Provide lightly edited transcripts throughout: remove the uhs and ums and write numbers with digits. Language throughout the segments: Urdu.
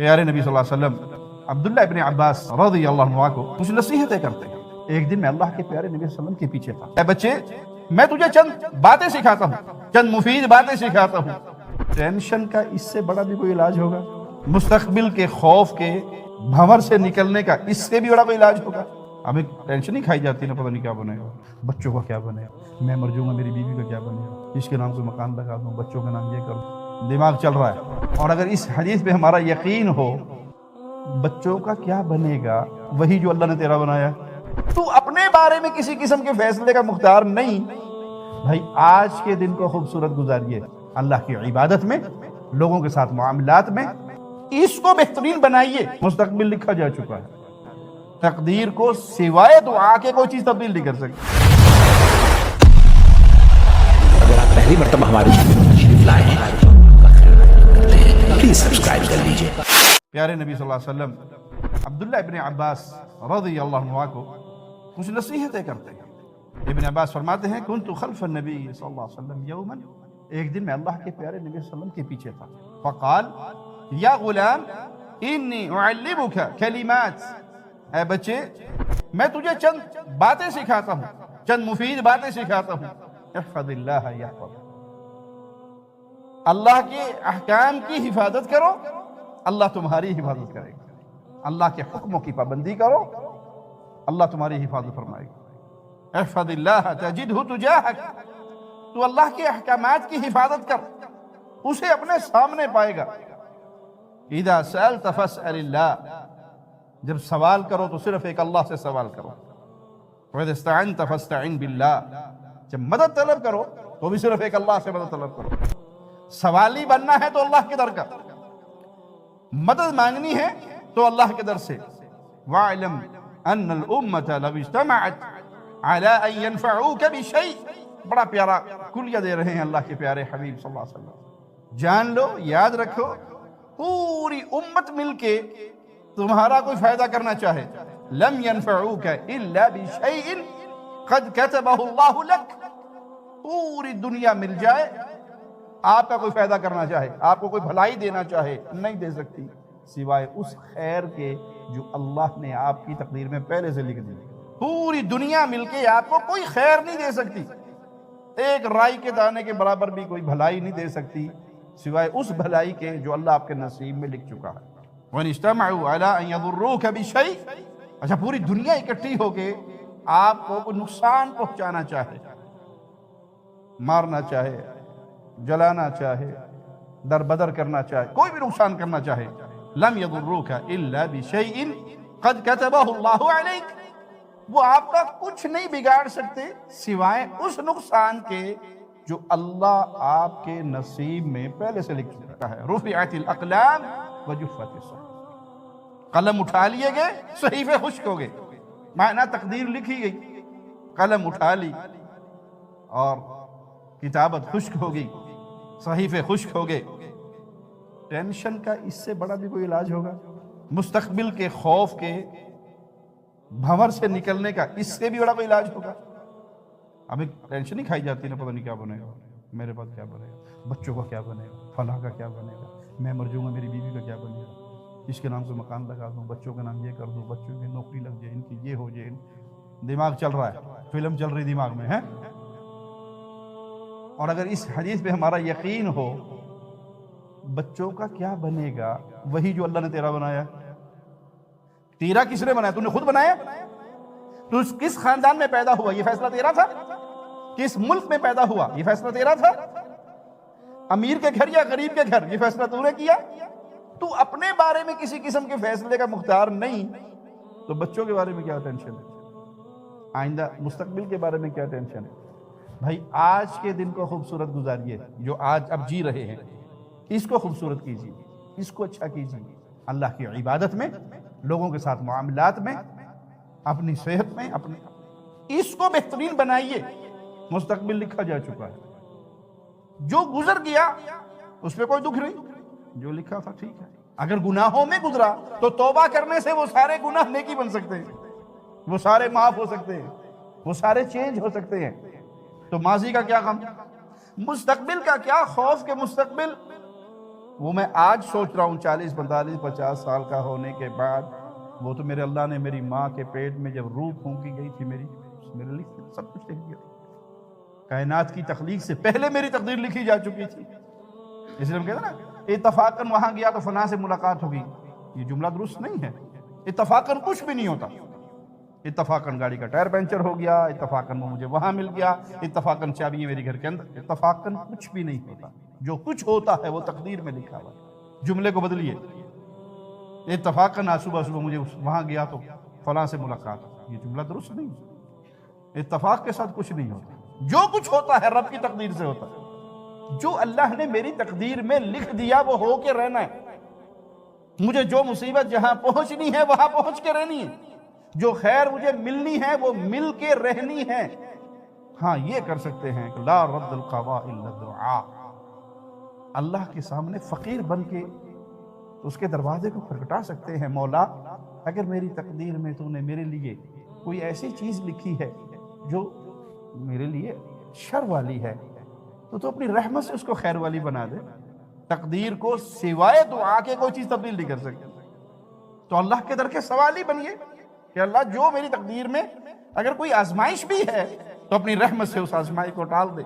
پیارے نبی صلی اللہ علیہ وسلم عبداللہ ابن عباس رضی اللہ عنہ کو کچھ نصیحتیں کرتے ہیں۔ ایک دن میں اللہ کے پیارے نبی صلی اللہ علیہ وسلم کے پیچھے تھا۔ اے بچے، میں تجھے چند باتیں سکھاتا ہوں، چند مفید باتیں سکھاتا ہوں۔ ٹینشن کا اس سے بڑا بھی کوئی علاج ہوگا؟ مستقبل کے خوف کے بھنور سے نکلنے کا اس سے بھی بڑا کوئی علاج ہوگا؟ ہمیں ٹینشن ہی کھائی جاتی ہے نا، پتہ نہیں کیا بنے گا، بچوں کا کیا بنے گا، میں مر جاؤں گا، میری بیوی کا کیا بنے گا، اس کے نام کوئی مکان لگا دوں، بچوں کا نام یہ کر دوں، دماغ چل رہا ہے۔ اور اگر اس حدیث پہ ہمارا یقین ہو، بچوں کا کیا بنے گا، وہی جو اللہ نے تیرا بنایا، تو اپنے بارے میں کسی قسم کے فیصلے کا مختار نہیں۔ بھائی آج کے دن کو خوبصورت گزاریے، اللہ کی عبادت میں، لوگوں کے ساتھ معاملات میں، اس کو بہترین بنائیے۔ مستقبل لکھا جا چکا ہے، تقدیر کو سوائے دعا کے کوئی چیز تبدیل نہیں کر سکتی۔ اگر آپ پہلی مرتبہ ہماری چینل پر تشریف لائے ہیں پلیز سبسکرائب کر لیجئے۔ پیارے نبی صلی اللہ علیہ وسلم عبداللہ ابن عباس رضی اللہ عنہ کو کچھ نصیحتیں کرتے ہیں۔ ابن عباس فرماتے ہیں کنت خلف النبی صلی اللہ علیہ وسلم یوما، ایک دن میں اللہ کے پیارے نبی صلی اللہ علیہ وسلم کے پیچھے تھا۔ فقال یا غلام انی اعلمک کلمات، اے بچے میں تجھے چند باتیں سکھاتا ہوں، چند مفید باتیں سکھاتا ہوں۔ احفظ اللہ یحفظ، اللہ کے احکام کی حفاظت کرو، اللہ تمہاری حفاظت کرے گا۔ اللہ کے حکموں کی پابندی کرو، اللہ تمہاری حفاظت فرمائے گا۔ احفظ اللہ تجدہ تجاہک، تو اللہ کے احکامات کی حفاظت کر، اسے اپنے سامنے پائے گا۔ اذا سألت فاسأل اللہ، جب سوال کرو تو صرف ایک اللہ سے سوال کرو۔ وَإِذَا اسْتَعَنْتَ فَاسْتَعِنْ بِاللَّهِ، جب مدد طلب کرو تو بھی صرف ایک اللہ سے مدد طلب کرو۔ سوالی بننا ہے تو اللہ کے در کا، مدد مانگنی ہے تو اللہ کے در سے۔ وَاعْلَمْ أَنَّ الْأُمَّةَ لَوْ اجْتَمَعَتْ عَلَىٰ أَن يَنْفَعُوكَ بِشَيْءٍ، بڑا پیارا کلیہ دے رہے ہیں اللہ کے پیارے حبیب صلی اللہ علیہ وسلم۔ جان لو، یاد رکھو، پوری امت مل کے تمہارا کوئی فائدہ کرنا چاہے، لم ينفعوك الا بشيء قد كتبه الله لك، پوری دنیا مل جائے آپ کا کوئی فائدہ کرنا چاہے، آپ کو کوئی بھلائی دینا چاہے، نہیں دے سکتی سوائے اس خیر کے جو اللہ نے آپ کی تقدیر میں پہلے سے لکھ دی۔ پوری دنیا مل کے آپ کو کوئی خیر نہیں دے سکتی، ایک رائی کے دانے کے برابر بھی کوئی بھلائی نہیں دے سکتی سوائے اس بھلائی کے جو اللہ آپ کے نصیب میں لکھ چکا ہے۔ وَإِنِ اجْتَمَعُوا عَلَىٰ أَن يَضُرُّوكَ بِشَيْءٍ، اچھا پوری دنیا اکٹھی ہو کے آپ کو کوئی نقصان پہنچانا چاہے، مارنا چاہے، جلانا چاہے، در بدر کرنا چاہے، کوئی بھی نقصان کرنا چاہے، لم يَضُرُّوكَ إِلَّا بِشَيْءٍ قَدْ كَتَبَهُ اللَّهُ عَلَيْكَ، وہ آپ کا کچھ نہیں بگاڑ سکتے سوائے اس نقصان کے جو اللہ آپ کے نصیب میں پہلے سے لکھ چکا ہے۔ رُفِعَتِ الْأَقْلَامُ وَجُفَّتِ الصُّحُفُ، قلم اٹھا لیے گئے، صحیفے خشک ہو گئے، معنی تقدیر لکھی گئی، قلم اٹھا لی اور کتابت خشک ہو گئی، صحیفے خشک ہو گئے۔ ٹینشن کا اس سے بڑا بھی کوئی علاج ہوگا؟ مستقبل کے خوف کے بھنور سے نکلنے کا اس سے بھی بڑا کوئی علاج ہوگا؟ ہمیں ٹینشن ہی کھائی جاتی ہے نا، پتہ نہیں کیا بنے گا، میرے پاس کیا بنے گا، بچوں کا کیا بنے گا، فلاں کا کیا بنے گا، میں مر جاؤں گا، میری بیوی کا کیا بنے گا، اس کے نام کوئی مکان لگا دوں، بچوں کا نام یہ کر دوں، بچوں کی نوکری لگ جائے، ان کی یہ ہو جائے، دماغ چل رہا ہے، فلم چل رہی دماغ میں ہے۔ اور اگر اس حدیث پہ ہمارا یقین ہو، بچوں کا کیا بنے گا، وہی جو اللہ نے تیرا بنایا۔ تیرا کس نے بنایا؟ تو نے خود بنایا؟ تو کس خاندان میں پیدا ہوا یہ فیصلہ تیرا تھا؟ کس ملک میں پیدا ہوا یہ فیصلہ تیرا تھا؟ امیر کے گھر یا غریب کے گھر یہ فیصلہ تو نے کیا؟ تو اپنے بارے میں کسی قسم کے فیصلے کا مختار نہیں، تو بچوں کے بارے میں کیا ٹینشن ہے؟ آئندہ مستقبل کے بارے میں کیا ٹینشن ہے؟ بھائی آج کے دن کو خوبصورت گزاریے، جو آج اب جی رہے ہیں اس کو خوبصورت کیجیے، اس کو اچھا کیجیے، اللہ کی عبادت میں، لوگوں کے ساتھ معاملات میں، اپنی صحت میں، اس کو بہترین بنائیے۔ مستقبل لکھا جا چکا ہے، جو گزر گیا اس پہ کوئی دکھ نہیں، جو لکھا تھا ٹھیک ہے۔ اگر گناہوں میں گزرا تو توبہ کرنے سے وہ سارے گناہ نیکی بن سکتے ہیں، وہ سارے معاف ہو سکتے ہیں، وہ سارے چینج ہو سکتے ہیں۔ تو ماضی کا کیا غم، مستقبل کا کیا خوف کہ مستقبل وہ میں آج سوچ رہا ہوں 40 45 50 سال کا ہونے کے بعد، وہ تو میرے اللہ نے میری ماں کے پیٹ میں جب روح پھونکی گئی تھی میرے لیے سب کچھ لکھ دیا۔ کائنات کی تخلیق سے پہلے میری تقدیر لکھی جا چکی تھی۔ اس لیے ہم کہتے ہیں نا اتفاقاً وہاں گیا تو فلاں سے ملاقات ہوگی، یہ جملہ درست نہیں ہے۔ اتفاقاً کچھ بھی نہیں ہوتا۔ اتفاقاً گاڑی کا ٹائر پنچر ہو گیا، اتفاقاً وہ مجھے وہاں مل گیا، اتفاقاً چابی میری گھر کے اندر، اتفاقاً کچھ بھی نہیں ہوتا۔ جو کچھ ہوتا ہے وہ تقدیر میں لکھا ہوا ہے۔ جملے کو بدلیے، اتفاقاً آج صبح مجھے وہاں گیا تو فلاں سے ملاقات، یہ جملہ درست نہیں ہے۔ اتفاق کے ساتھ کچھ نہیں ہوتا۔ جو کچھ ہوتا ہے رب کی تقدیر سے ہوتا ہے۔ جو اللہ نے میری تقدیر میں لکھ دیا وہ ہو کے رہنا ہے۔ مجھے جو مصیبت جہاں پہنچنی ہے وہاں پہنچ کے رہنی ہے، جو خیر مجھے ملنی ہے وہ مل کے رہنی ہے۔ ہاں یہ کر سکتے ہیں کہ لا رد القضاء الا الدعاء، اللہ کے سامنے فقیر بن کے اس کے دروازے کو کھٹکھٹا سکتے ہیں، مولا اگر میری تقدیر میں تو نے میرے لیے کوئی ایسی چیز لکھی ہے جو میرے لیے شر والی ہے تو اپنی رحمت سے اس کو خیر والی بنا دے۔ تقدیر کو سوائے دعا کے کوئی چیز تبدیل نہیں کر سکتے۔ تو اللہ کے در کے سوالی بنیے کہ اللہ جو میری تقدیر میں اگر کوئی آزمائش بھی ہے تو اپنی رحمت سے اس آزمائش کو ٹال دے۔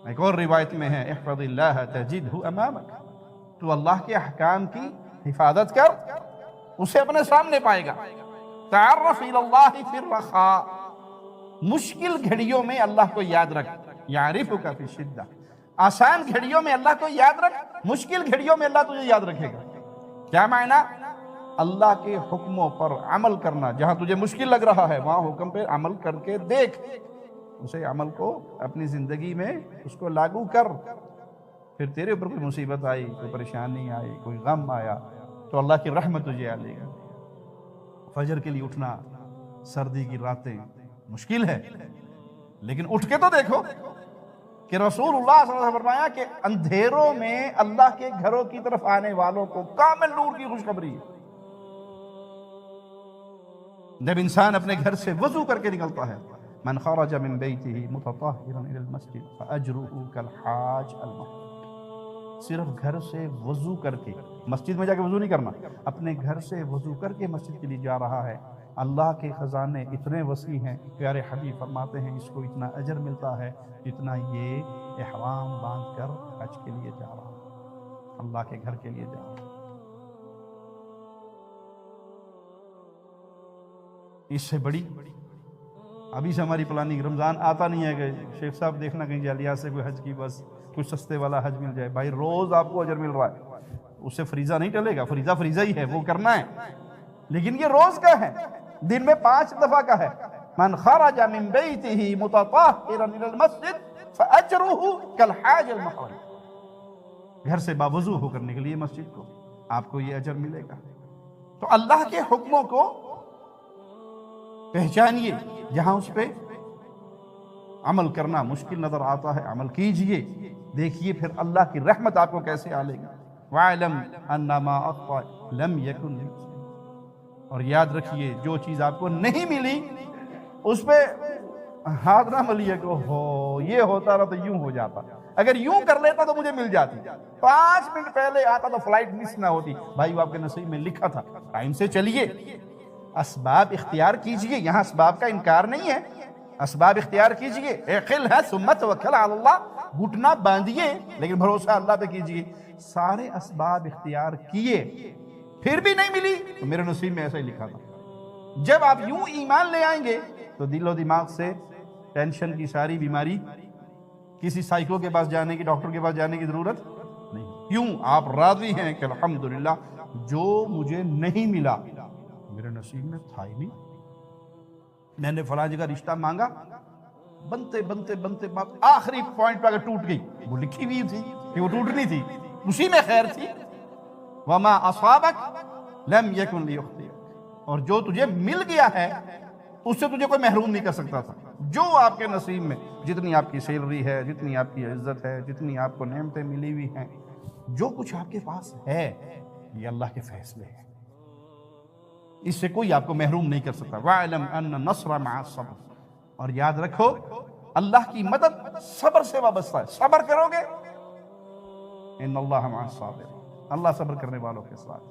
ایک اور روایت میں ہے احفظ اللہ تجدہ امامک، تو اللہ کے احکام کی حفاظت کر اسے اپنے سامنے پائے گا۔ تعرف الی اللہ فی الرخاء، مشکل گھڑیوں میں اللہ کو یاد رکھ، یعرفک فی الشدہ، آسان گھڑیوں میں اللہ کو یاد رکھ، مشکل گھڑیوں میں اللہ تجھے یاد رکھے گا۔ کیا معنی؟ اللہ کے حکموں پر عمل کرنا، جہاں تجھے مشکل لگ رہا ہے وہاں حکم پہ عمل کر کے دیکھ، اسے عمل کو اپنی زندگی میں اس کو لاگو کر۔ پھر تیرے اوپر کوئی مصیبت آئی، کوئی پریشانی آئی، کوئی غم آیا تو اللہ کی رحمت تجھے آ لے گا۔ فجر کے لیے اٹھنا سردی کی راتیں مشکل ہے، لیکن اٹھ کے تو دیکھو کہ رسول اللہ صلی اللہ علیہ وسلم نے فرمایا کہ اندھیروں میں اللہ کے گھروں کی طرف آنے والوں کو کامل نور کی خوشخبری ہے۔ جب انسان اپنے گھر سے وضو کر کے نکلتا ہے، من خرج من بیتہ متطہرا الی المسجد فاجرہ کالحاج المحرم، صرف گھر سے وضو کر کے، مسجد میں جا کے وضو نہیں کرنا، اپنے گھر سے وضو کر کے مسجد کے لیے جا رہا ہے، اللہ کے خزانے اتنے وسیع ہیں، پیارے حبیب فرماتے ہیں اس کو اتنا اجر ملتا ہے جتنا یہ احرام باندھ کر حج کے لیے جا رہا ہے، اللہ کے گھر کے لیے جا رہا ہے۔ اس سے بڑی ابھی سے ہماری پلاننگ، رمضان آتا نہیں ہے کہ شیخ صاحب دیکھنا کہیں جالیات سے کوئی حج کی بس کچھ سستے والا حج مل جائے۔ بھائی روز آپ کو اجر مل رہا ہے، اس سے فریضہ نہیں ٹلے گا، فریضہ ہی ہے، وہ کرنا ہے، لیکن یہ روز کا ہے، دن میں 5 دفعہ کا ہے۔ من خرج من بیتہ متطہرا الی المسجد فاجرہ کالحاج المحرم، گھر سے باوضو ہو کر نکلیے مسجد کو، آپ کو یہ اجر ملے گا۔ تو اللہ کے حکموں کو پہچانیے، جہاں اس پہ عمل کرنا مشکل نظر آتا ہے عمل کیجئے، دیکھیے پھر اللہ کی رحمت آپ کو کیسے آ لے گی۔ وَاعْلَمْ أَنَّ مَا أَخْطَأَ لَمْ يَكُنْ لِيُصِبَكَ، اور یاد رکھیے جو چیز آپ کو نہیں ملی اس پہ ہاتھ نہ ملیے کہ ہو یہ ہوتا رہا تو یوں ہو جاتا، اگر یوں کر لیتا تو مجھے مل جاتی، 5 منٹ پہلے آتا تو فلائٹ مس نہ ہوتی۔ بھائی وہ آپ کے نصیب میں لکھا تھا، ٹائم سے چلیے، اسباب اختیار کیجئے، یہاں اسباب کا انکار نہیں ہے، اسباب اختیار کیجئے، اعقل ہے ثم توکل علی اللہ، گھٹنا باندھیے لیکن بھروسہ اللہ پہ کیجئے۔ سارے اسباب اختیار کیے پھر بھی نہیں ملی تو میرے نصیب میں ایسا ہی لکھا تھا۔ جب آپ یوں ایمان لے آئیں گے تو دل و دماغ سے ٹینشن کی ساری بیماری، کسی سائیکو کے پاس جانے کی، ڈاکٹر کے پاس جانے کی ضرورت نہیں۔ کیوں؟ آپ راضی ہیں کہ الحمدللہ جو مجھے نہیں ملا میرے نصیب میں تھا ہی نہیں، میں نے فلاں جگہ رشتہ مانگا، بنتے بنتے بنتے آخری پوائنٹ پہ اگر ٹوٹ گئی، وہ لکھی ہوئی تھی کہ وہ ٹوٹنی تھی، اسی میں خیر تھی۔ وَمَا أَصَابَكَ لَمْ يَكُنْ لِيُخْطِئَكَ، اور جو تجھے مل گیا ہے اس سے تجھے کوئی محروم نہیں کر سکتا تھا۔ جو آپ کے نصیب میں، جتنی آپ کی سیلری ہے، جتنی آپ کی عزت ہے، جتنی آپ کو نعمتیں ملی ہوئی ہیں، جو کچھ آپ کے پاس ہے یہ اللہ کے فیصلے ہیں، اس سے کوئی آپ کو محروم نہیں کر سکتا۔ وَاعْلَمْ أَنَّ النَّصْرَ مَعَ الصَّبْرِ، اور یاد رکھو اللہ کی مدد صبر سے وابستہ ہے، صبر کرو گے ان اللہ مع الصابرین، اللہ صبر کرنے والوں کے ساتھ۔